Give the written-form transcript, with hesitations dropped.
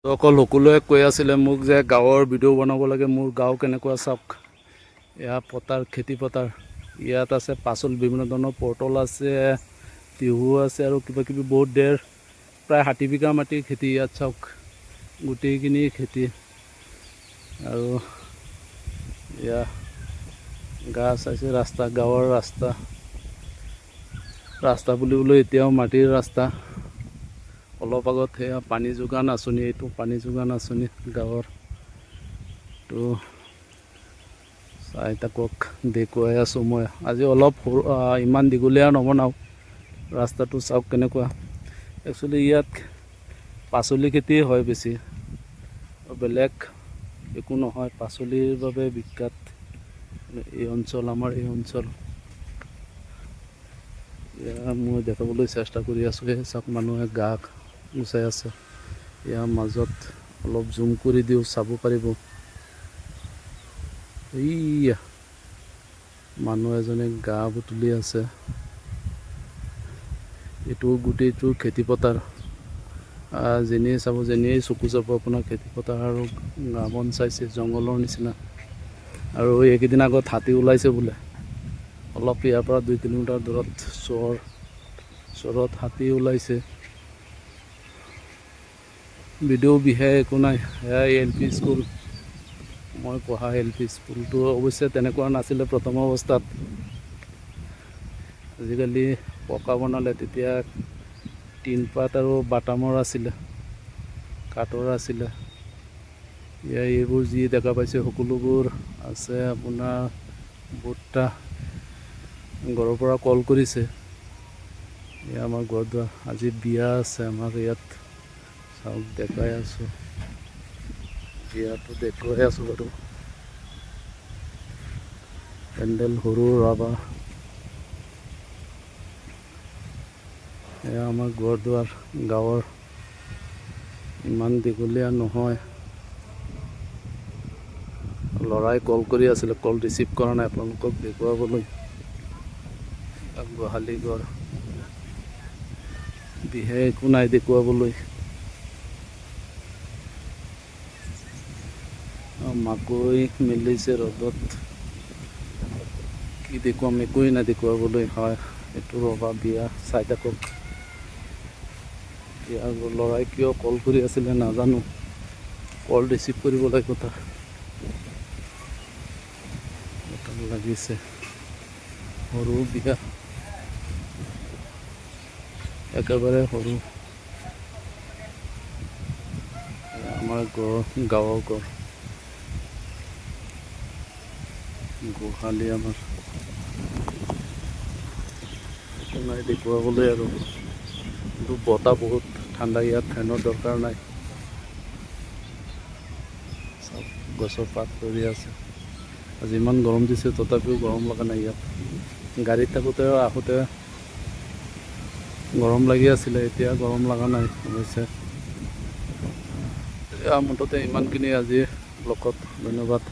অকল সকলোৱে কৈ আছিলে মোক যে গাঁৱৰ ভিডিঅ' বনাব লাগে। মোৰ গাঁও কেনেকুৱা চাওক, এয়া পথাৰ, খেতি পথাৰ। ইয়াত আছে পাচলি, বিভিন্ন ধৰণৰ পটল আছে, তিহু আছে আৰু কিবা কিবি বহুত ধেৰ। প্ৰায় 60 বিঘা মাটিৰ খেতি ইয়াত চাওক, গোটেইখিনি খেতি। আৰু এয়া গাছ আছে, ৰাস্তা, গাঁৱৰ ৰাস্তা। ৰাস্তা বুলিবলৈ এতিয়াও মাটিৰ ৰাস্তা। অলপ আগত সেয়া পানী যোগান আঁচনি, এইটো পানী যোগান আঁচনি গাঁৱৰ। তো চাই থাকক, দেখুৱাই আছোঁ মই। আজি অলপ ইমান দীঘলীয়া নবনাওঁ। ৰাস্তাটো চাওক কেনেকুৱা। একচুৱেলি ইয়াত পাচলি খেতিয়ে হয় বেছি, বেলেগ একো নহয়। পাচলিৰ বাবে বিখ্যাত এই অঞ্চল, আমাৰ এই অঞ্চল। এয়া মই দেখাবলৈ চেষ্টা কৰি আছোঁ। এই চাওক, মানুহে গা গুচাই আছে। ইয়াৰ মাজত অলপ জুম কৰি দিওঁ, চাব পাৰিব। এইয়া মানুহ এজনে গা বুটলি আছে। এইটো গোটেইটো খেতি পথাৰ। যেনিয়ে চাব, যেনিয়েই চকু যাব আপোনাৰ খেতি পথাৰ আৰু ঘাঁহ বন চাইছে, জংঘলৰ নিচিনা। আৰু এইকেইদিন আগত হাতী ওলাইছে বোলে, অলপ ইয়াৰ পৰা 2 কিলোমিটাৰ দূৰত চৰত হাতী ওলাইছে। ভিডিঅ' বিশেষ একো নাই। এয়া LP স্কুল, মই পঢ়া LP স্কুলটো অৱশ্যে তেনেকুৱা নাছিলে প্ৰথম অৱস্থাত। আজিকালি পকা বনালে, তেতিয়া টিনপাত আৰু বাটামৰ আছিলে, কাঠৰ আছিলে। এইবোৰ যি দেখা পাইছে সকলোবোৰ আছে আপোনাৰ ভুট্টা। ঘৰৰ পৰা কল কৰিছে। এয়া আমাৰ ঘৰদুৱাৰ। আজি বিয়া আছে আমাৰ ইয়াত, চাওক দেখাই আছোঁ। বিয়াটো দেখুৱাই আছোঁ বাৰু। পেণ্ডেল সৰু ৰাভা। এয়া আমাৰ ঘৰদুৱাৰ গাঁৱৰ, ইমান দীঘলীয়া নহয়। ল'ৰাই কল কৰি আছিলে, কল ৰিচিভ কৰা নাই আপোনালোকক দেখুৱাবলৈ। গোহালি ঘৰ, বিশেষ একো নাই দেখুৱাবলৈ। মাকৈ মেলিছে ৰ'দত, কি দেখুৱাম, একোৱেই নাই দেখুৱাবলৈ। হয়, এইটো ৰভা বিয়া, চাই থাকক। ইয়াৰ ল'ৰাই কিয় কল কৰি আছিলে নাজানো, কল ৰিচিভ কৰিব লাগিব তাৰ। লাগিছে সৰু বিয়া, একেবাৰে সৰু। আমাৰ গাঁৱৰ ঘৰ, গোহালি আমাৰ। একো নাই দেখুৱাবলৈ আৰু। কিন্তু বতাহ বহুত ঠাণ্ডা ইয়াত, ফেনৰ দৰকাৰ নাই। চব গছৰ পাত পৰি আছে। আজি ইমান গৰম দিছে, তথাপিও গৰম লগা নাই ইয়াত। গাড়ীত থাকোঁতে আহোঁতে গৰম লাগি আছিলে, এতিয়া গৰম লগা নাই অৱশ্যে। মুঠতে ইমানখিনি আজি ব্লগত, ধন্যবাদ।